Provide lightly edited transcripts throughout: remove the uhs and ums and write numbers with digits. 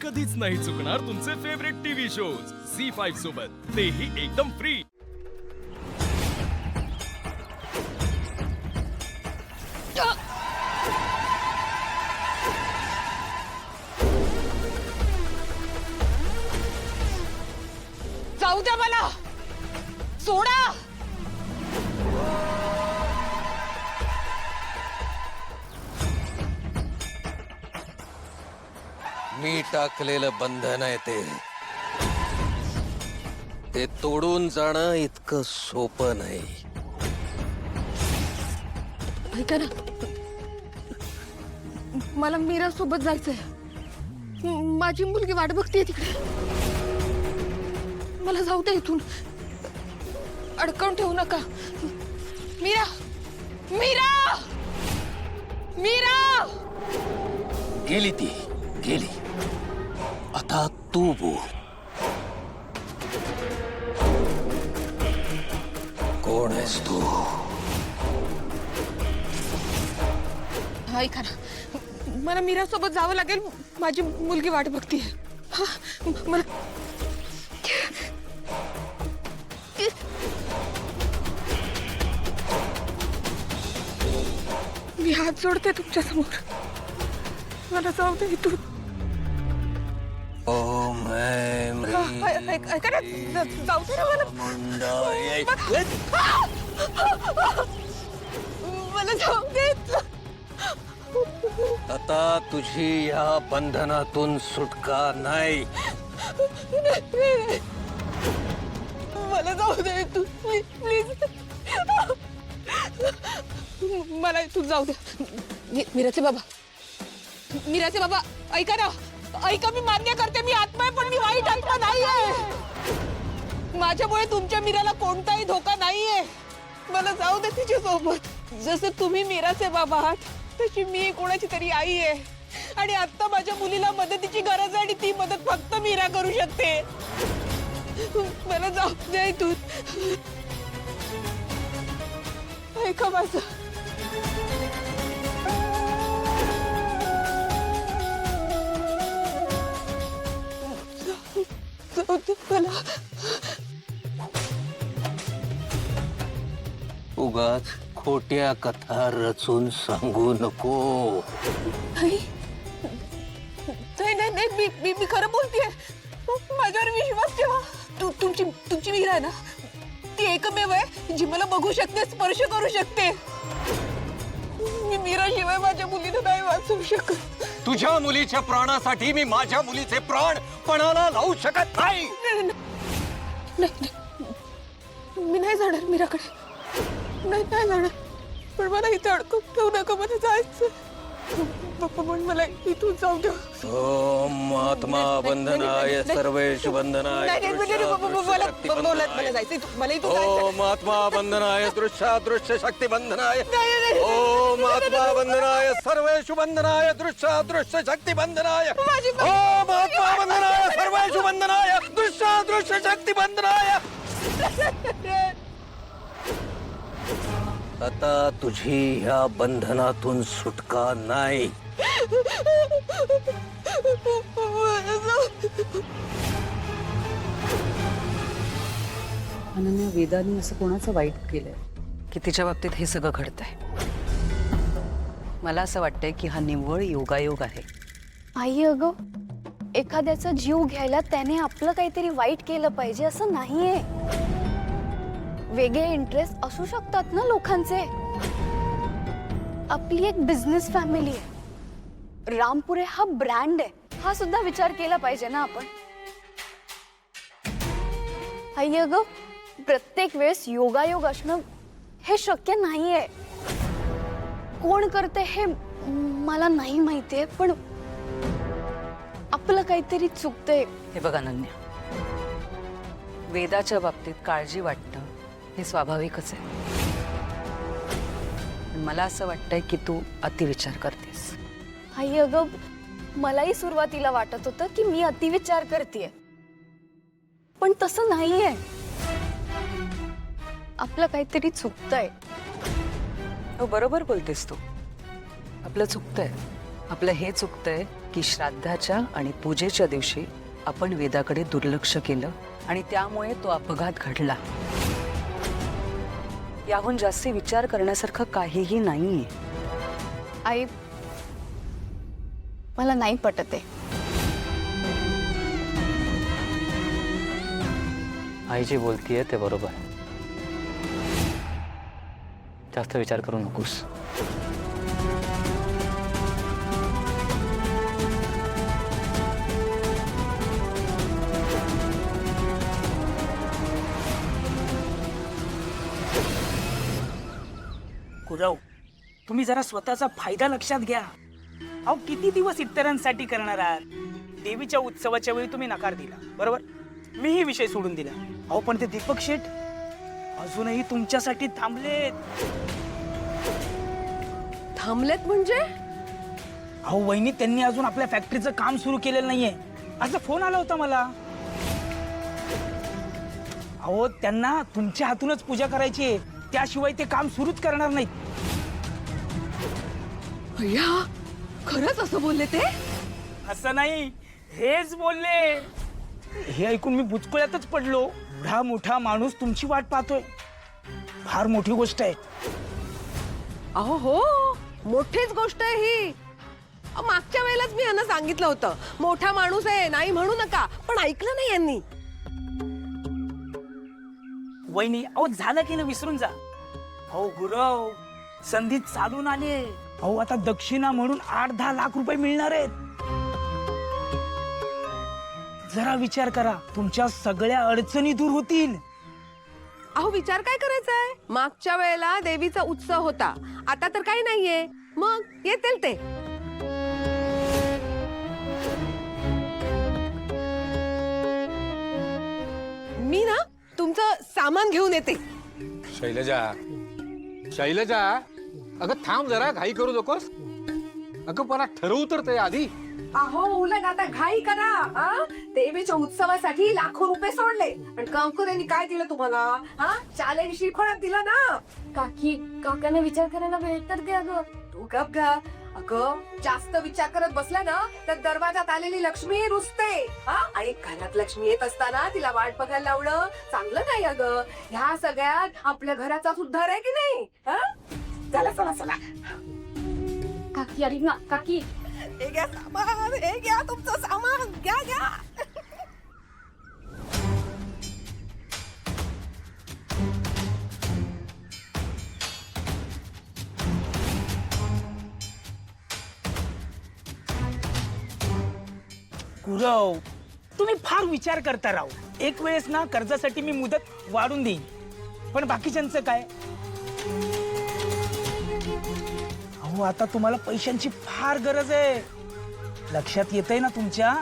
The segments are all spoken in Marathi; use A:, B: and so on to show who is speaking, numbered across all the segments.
A: कधीच नाही चुकणार तुमचे फेवरेट टीव्ही शोज झी5 सोबत, तेही एकदम फ्री।
B: जाऊ द्या मला, सोडा।
C: मी टाकलेलं बंधन आहे ते तोडून जाणं इतकं सोपं नाही।
B: ऐका ना, मला मीरा सोबत जायचंय। माझी मुलगी वाट बघतीये तिकडे। मला जाऊ दे इथून, अडकवून ठेवू नका। मीरा, मीरा, मीरा।
C: गेली ती गेली, आता तू बोल। कोण आहेस तू?
B: ऐका ना, मला मीरा सोबत जावं लागेल। माझी मुलगी वाट बघतीये। हा, मला मी हात जोडते तुमच्या समोर, मला जाऊ दे इथून।
C: ओम ऐं
B: ऐका ना, जाऊ दे ना मला जाऊ दे।
C: आता तुझी या बंधनातून सुटका नाही।
B: मला जाऊ दे इथून, प्लीज। मला इथून जाऊ दे। मीराचे बाबा, मीराचे बाबा, ऐका ना, ऐका। मी मान्य करते, मी आत्मा आहे, पण मी वाईट आत्मा नाहीये। माझ्यामुळे तुमच्या मीराला कोणताही धोका नाहीये। मला जाऊ दे तिच्या सोबत। जसे तुम्ही मीराचे बाबा आहात, तशी मी कोणाची तरी आई आहे। आणि आता माझ्या मुलीला मदतीची गरज आहे, आणि ती मदत फक्त मीरा करू शकते। मला जाऊ दे इथून, ऐका माझं। जाऊ दे मला।
C: उगाच खोट्या कथा रचून सांगू नको।
B: नाही नाही नाही, मी खरं बोलतेय। माझ्यावर विश्वास ठेवा। तुमची मीरा आहे ना, ती एकमेव आहे जी मला बघू शकते, स्पर्श करू शकते। मी मीराशिवाय माझ्या मुलीला नाही वाचवू शकत।
C: तुझ्या मुलीच्या प्राणासाठी मी माझ्या मुलीचे प्राण पणाला लावू शकत नाही।
B: नाही, मी नाही जाणार मीराकडे, नाही जाणार। पण मला इथे अडकून ठेवू नका, मला जायचं। पप्पा, पण मला इथून जाऊ द्या।
C: ओम आत्मा बंधनाय सर्वेषु बंधनाय
B: मला जायचं।
C: ओम आत्मा बंधनाय दृश्यादृश्य शक्ती बंधनाय। ओम आत्मा बंधनाय सर्वेषु बंधनाय दृश्यादृश्य शक्ती बंधनाय। ओम आत्मा बंधनाय सर्वेषु बंधनाय दृश्यादृश्य शक्ती बंधनाय। आता तुझी ह्या बंधनातून सुटका नाही।
D: अनन्या, वेदाने असं कोणाचं वाईट केलंय की तिच्या बाबतीत हे सगळं घडतंय? मला असं वाटतंय की हा निव्वळ योगायोग आहे।
E: आई, अगं, एखाद्याचा जीव घ्यायला त्याने आपलं काहीतरी वाईट केलं पाहिजे असं नाहीये। वेगळे इंटरेस्ट असू शकतात ना लोकांचे। आपली एक बिझनेस फॅमिली आहे, रामपुरे हा ब्रँड आहे, हा सुद्धा विचार केला पाहिजे ना आपण। आई, अगं, प्रत्येक वेळेस योगायोग असणं हे शक्य नाहीये। कोण करते हे मला नाही माहितीये, पण आपलं काहीतरी चुकतंय।
D: हे बघ अनन्या, वेदाच्या बाबतीत काळजी वाटणं हे स्वाभाविकच आहे। पण मला असं वाटतंय की तू अतिविचार करतेस।
E: आई, अगं, मलाही सुरुवातीला वाटत होतं की मी अतिविचार करतेय, पण तसं नाहीये। आपलं काहीतरी चुकतंय।
D: हो, बरोबर बोलतेस तू। आपलं चुकतंय, आपलं हे चुकतंय की श्राद्धाच्या आणि पूजेच्या दिवशी आपण वेदाकडे दुर्लक्ष केलं आणि त्यामुळे तो अपघात घडला. याहून जास्ती विचार करण्यासारखं काहीही नाहीये.
E: आई, मला नाही पटत आहे.
F: आई जी बोलतीये ते बरोबर. जास्त विचार करू नकोस.
G: गुरव, तुम्ही जरा स्वतःचा फायदा लक्षात घ्या. अहो, किती दिवस इतरांसाठी करणार आहात? देवीच्या उत्सवाच्या वेळी तुम्ही नकार दिला, बरोबर? मीही विषय सोडून दिला. अहो, पण ते दीपक शेठ अजूनही तुमच्यासाठी थांबलेत.
B: थांबलेत म्हणजे?
G: अहो वहिनी, त्यांनी अजून आपल्या फॅक्टरीचं काम सुरू केलेलं नाहीये. आज फोन आला होता मला. अहो, त्यांना तुमच्या हातूनच पूजा करायची आहे, त्याशिवाय ते काम सुरूच करणार नाहीत.
B: भैया, खरंच असं बोलले ते?
G: असं नाही, हेच बोलले. हे ऐकून मी बुचकुळ्यातच पडलो. एवढा मोठा माणूस तुमची वाट पाहतोय, फार मोठी गोष्ट आहे.
B: अहो हो, मोठीच गोष्ट आहे ही. मागच्या वेळेलाच मी यांना सांगितलं होतं, मोठा माणूस आहे, नाही म्हणू नका, पण ऐकलं नाही यांनी.
G: वहिनी, अहो झालं की ना, विसरून जा. अहो गुरव, संधी चालून आले. अहो, आता दक्षिणा म्हणून 8-10 लाख रुपये मिळणार आहेत. जरा विचार करा, तुमच्या सगळ्या अडचणी दूर होतील.
B: अहो विचार काय करायचा आहे? मागच्या वेळेला देवीचा उत्सव होता, आता तर काही नाहीये, मग येतील ते. मी ना तुमचं सामान घेऊन येते.
C: शैलजा, शैलजा, अगं थांब जरा, घाई करू नकोस. अगं मला ठरवू तर ते आधी.
B: अहो उलट आता घाई करा. देवीच्या उत्सवासाठी लाखो रुपये सोडले आणि कामकऱ्यांनी काय दिलं तुम्हाला? चॅलेंज श्रीफळात दिलं ना.
E: काकी, काकांना विचार करायला वेळ तर दे. अगं
B: तू गप घ्या. अगं जास्त विचार करत बसला ना तर दरवाजात आलेली लक्ष्मी रुसते. आणि घरात लक्ष्मी येत असताना तिला वाट बघायला लावणं चांगलं नाही. अगं ह्या सगळ्यात आपल्या घराचा उद्धार आहे की नाही? चला चला चला.
E: काकी, अरे ना काकी,
B: हे घ्या सामान, हे घ्या तुमचं सामान, घ्या घ्या.
G: गुरव, तुम्ही फार विचार करता राव. एक वेळेस ना कर्जासाठी मी मुदत वाढून देईन, पण बाकीच्यांचं काय? अहो, आता तुम्हाला पैशांची फार गरज आहे. लक्षात येतंय ना तुमच्या?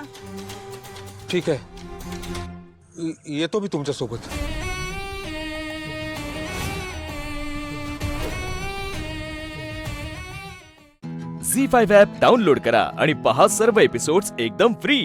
C: ठीक आहे, येतो मी तुमच्या सोबत.
A: झी 5 ॲप डाउनलोड करा आणि पहा सर्व एपिसोड्स एकदम फ्री.